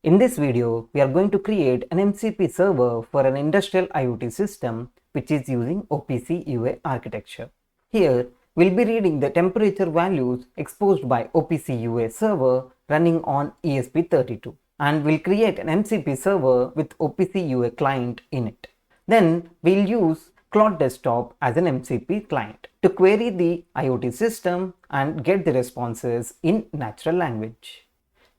In this video, we are going to create an MCP server for an industrial IoT system which is using OPC UA architecture. Here, we'll be reading the temperature values exposed by OPC UA server running on ESP32, and we'll create an MCP server with OPC UA client in it. Then we'll use Claude Desktop as an MCP client to query the IoT system and get the responses in natural language.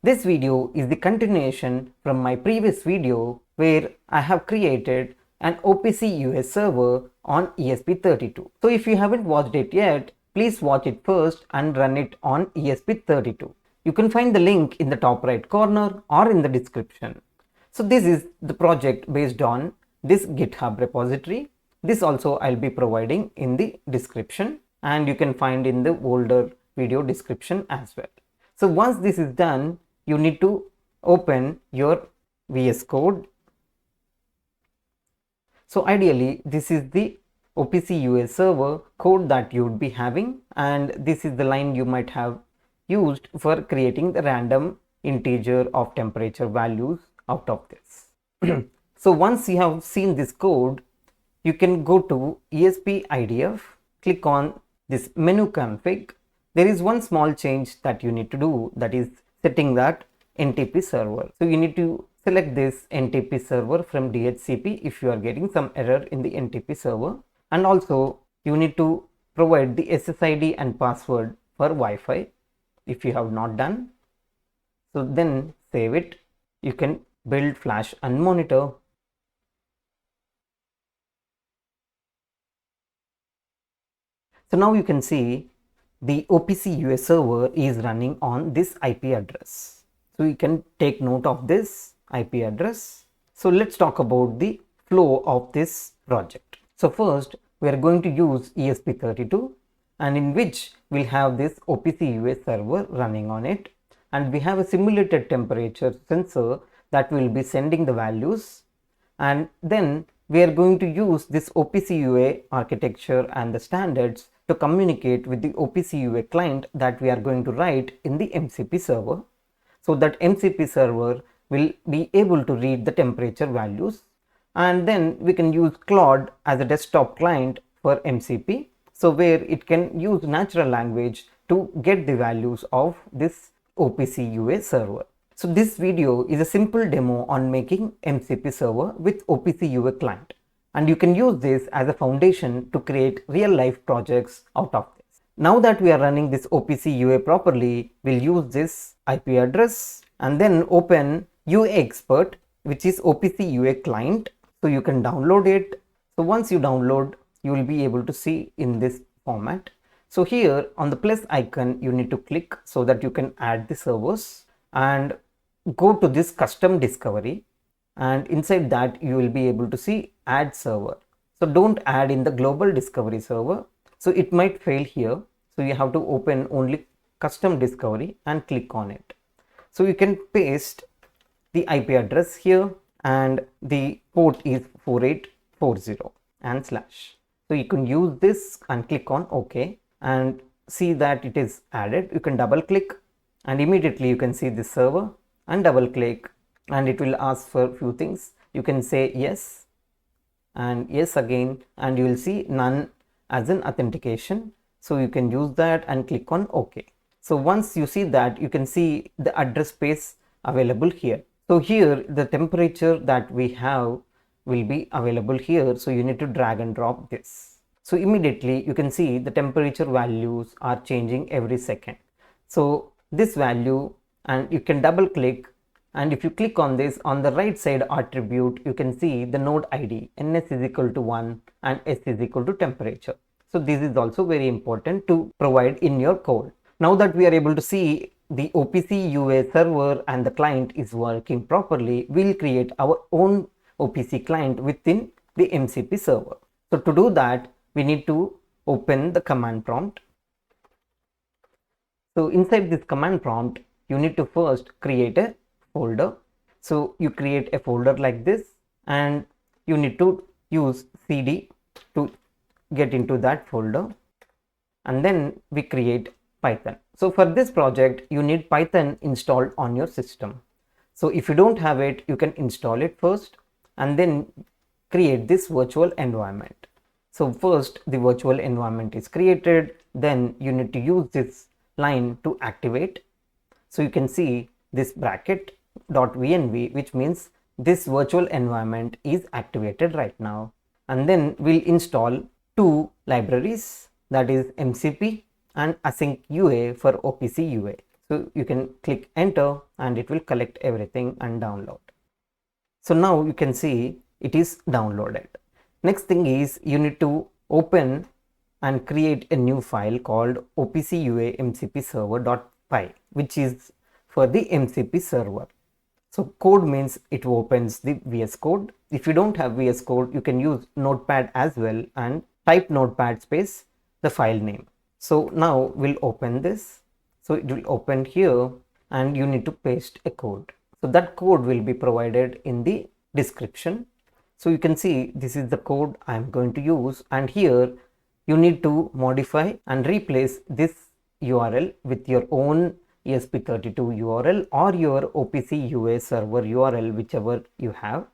This video is the continuation from my previous video where I have created an OPC UA server on ESP32. So if you haven't watched it yet, please watch it first and run it on ESP32. You can find the link in the top right corner or in the description. So this is the project based on this GitHub repository. This also I'll be providing in the description, and you can find in the older video description as well. So once this is done, you need to open your VS Code. So ideally, this is the OPC UA server code that you would be having, and this is the line you might have used for creating the random integer of temperature values out of this. So once you have seen this code, you can go to ESP IDF, click on this menu config. There is one small change that you need to do, that is setting that NTP server. So you need to select this NTP server from DHCP if you are getting some error in the NTP server, and also you need to provide the SSID and password for Wi-Fi if you have not done. So then save it. You can build flash and monitor. So now you can see the OPC UA server is running on this IP address. So you can take note of this IP address. So let's talk about the flow of this project. So first we are going to use ESP32, and in which we'll have this OPC UA server running on it, and we have a simulated temperature sensor that will be sending the values, and then we are going to use this OPC UA architecture and the standards to communicate with the OPC UA client that we are going to write in the MCP server. So that MCP server will be able to read the temperature values, and then we can use Claude as a desktop client for MCP, so where it can use natural language to get the values of this OPC UA server. So this video is a simple demo on making MCP server with OPC UA client, and you can use this as a foundation to create real life projects out of this. Now that we are running this OPC UA properly, we'll use this IP address and then open UA Expert, which is OPC UA client. So you can download it. So once you download, you will be able to see in this format. So here on the plus icon, you need to click so that you can add the servers, and go to this custom discovery, and inside that you will be able to see add server. So don't add in the global discovery server, so it might fail here. So you have to open only custom discovery and click on it. So you can paste the IP address here, and the port is 4840 and slash. So you can use this and click on OK and see that it is added. You can double click and immediately you can see this server, and double click and it will ask for a few things. You can say yes and yes again, and you will see none as an authentication. So you can use that and click on OK. So once you see that, you can see the address space available here. So here the temperature that we have will be available here. So you need to drag and drop this. So immediately you can see the temperature values are changing every second. So this value, and you can double click, and if you click on this, on the right side attribute, you can see the node ID ns is equal to 1 and s is equal to temperature. So this is also very important to provide in your code. Now that we are able to see the OPC UA server and the client is working properly, we'll create our own OPC client within the MCP server. So to do that, we need to open the command prompt. So inside this command prompt, you need to first create a folder. So you create a folder like this, and you need to use cd to get into that folder, and then we create Python. So for this project, you need Python installed on your system. So if you don't have it, you can install it first and then create this virtual environment. So first the virtual environment is created, then you need to use this line to activate. So you can see this bracket .vnv, which means this virtual environment is activated right now. And then we'll install two libraries, that is MCP and Async UA for OPC UA. So you can click enter and it will collect everything and download. So now you can see it is downloaded. Next thing is you need to open and create a new file called OPC UA MCP server.py, which is for the MCP server. So code means it opens the VS Code. If you don't have VS Code, you can use Notepad as well and type Notepad space the file name. So now we'll open this. So it will open here and you need to paste a code. So that code will be provided in the description. So you can see this is the code I am going to use, and here you need to modify and replace this URL with your own ESP32 URL or your OPC UA server URL, whichever you have.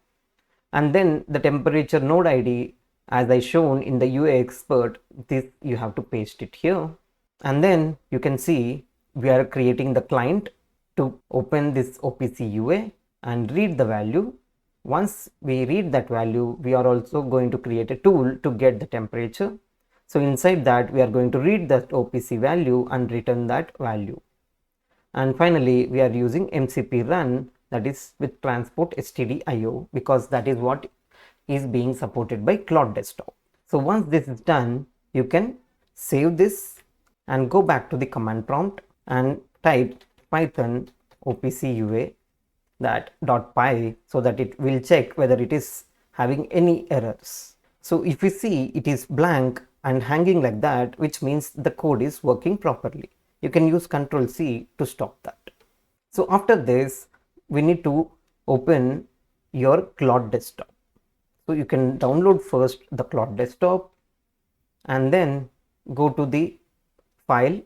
And then the temperature node ID, as I shown in the UA expert, this you have to paste it here. And then you can see we are creating the client to open this OPC UA and read the value. Once we read that value, we are also going to create a tool to get the temperature. So inside that, we are going to read that OPC value and return that value. And finally, we are using MCP run, that is with transport stdio, because that is what is being supported by Claude Desktop. So once this is done, you can save this and go back to the command prompt and type Python OPC UA that .py, so that it will check whether it is having any errors. So if you see it is blank and hanging like that, which means the code is working properly. You can use Ctrl C to stop that. So after this, we need to open your Claude Desktop. So you can download first the Claude Desktop and then go to the file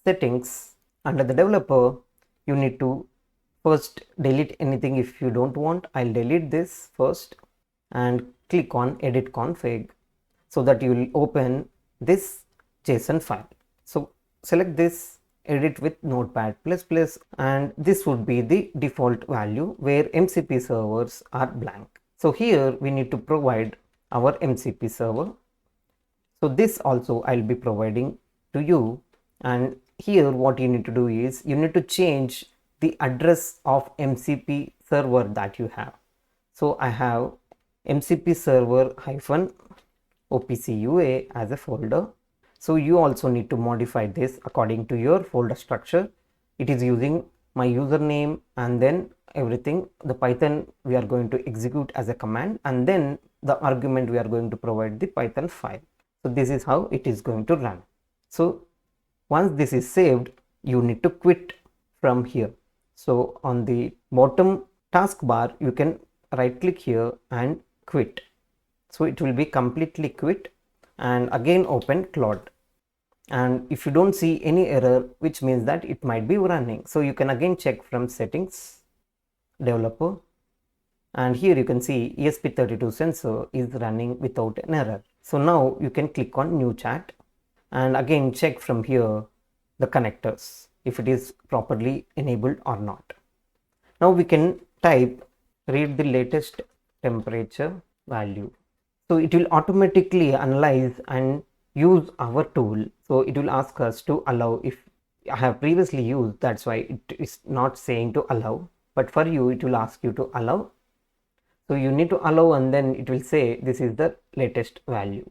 settings. Under the developer, you need to first delete anything if you don't want. I'll delete this first and click on edit config, so that you will open this JSON file. So select this, edit with Notepad++, and this would be the default value where MCP servers are blank. So here we need to provide our MCP server. So this also I'll be providing to you, and here what you need to do is you need to change the address of MCP server that you have. So I have MCP server -OPC UA as a folder. So you also need to modify this according to your folder structure. It is using my username and then everything. The Python we are going to execute as a command, and then the argument we are going to provide the Python file. So this is how it is going to run. So once this is saved, you need to quit from here. So on the bottom taskbar, you can right click here and quit. So it will be completely quit, and again open Claude. And if you don't see any error, which means that it might be running, so you can again check from settings, developer, and here you can see ESP32 sensor is running without an error. So now you can click on new chat and again check from here the connectors, if it is properly enabled or not. Now we can type read the latest temperature value. So it will automatically analyze and use our tool. So it will ask us to allow. If I have previously used, that's why it is not saying to allow, but for you it will ask you to allow. So you need to allow, and then it will say this is the latest value.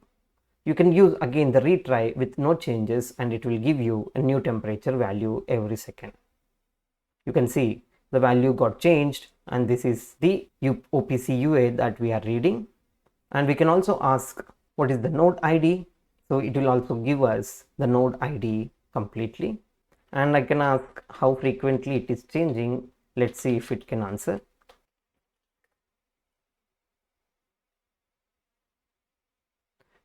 You can use again the retry with no changes, and it will give you a new temperature value every second. You can see the value got changed, and this is the OPC UA that we are reading. And we can also ask what is the node ID. So it will also give us the node ID completely. And I can ask how frequently it is changing. Let's see if it can answer.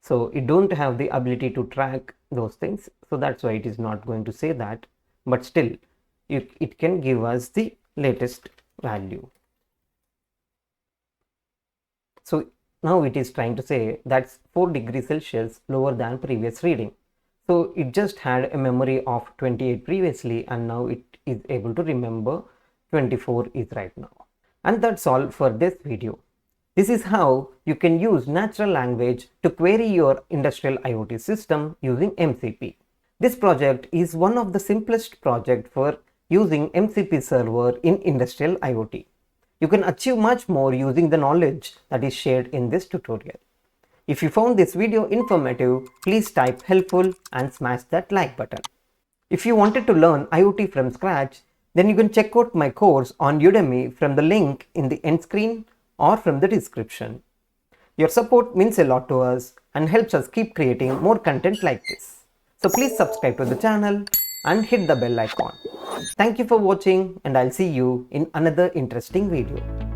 So it don't have the ability to track those things, so that's why it is not going to say that, but still it can give us the latest value. So now it is trying to say that's 4 degrees Celsius lower than previous reading. So it just had a memory of 28 previously, and now it is able to remember 24 is right now. And that's all for this video. This is how you can use natural language to query your industrial IoT system using MCP. This project is one of the simplest projects for using MCP server in industrial IoT. You can achieve much more using the knowledge that is shared in this tutorial. If you found this video informative, please type helpful and smash that like button. If you wanted to learn IoT from scratch, then you can check out my course on Udemy from the link in the end screen or from the description. Your support means a lot to us and helps us keep creating more content like this. So please subscribe to the channel and hit the bell icon. Thank you for watching, and I'll see you in another interesting video.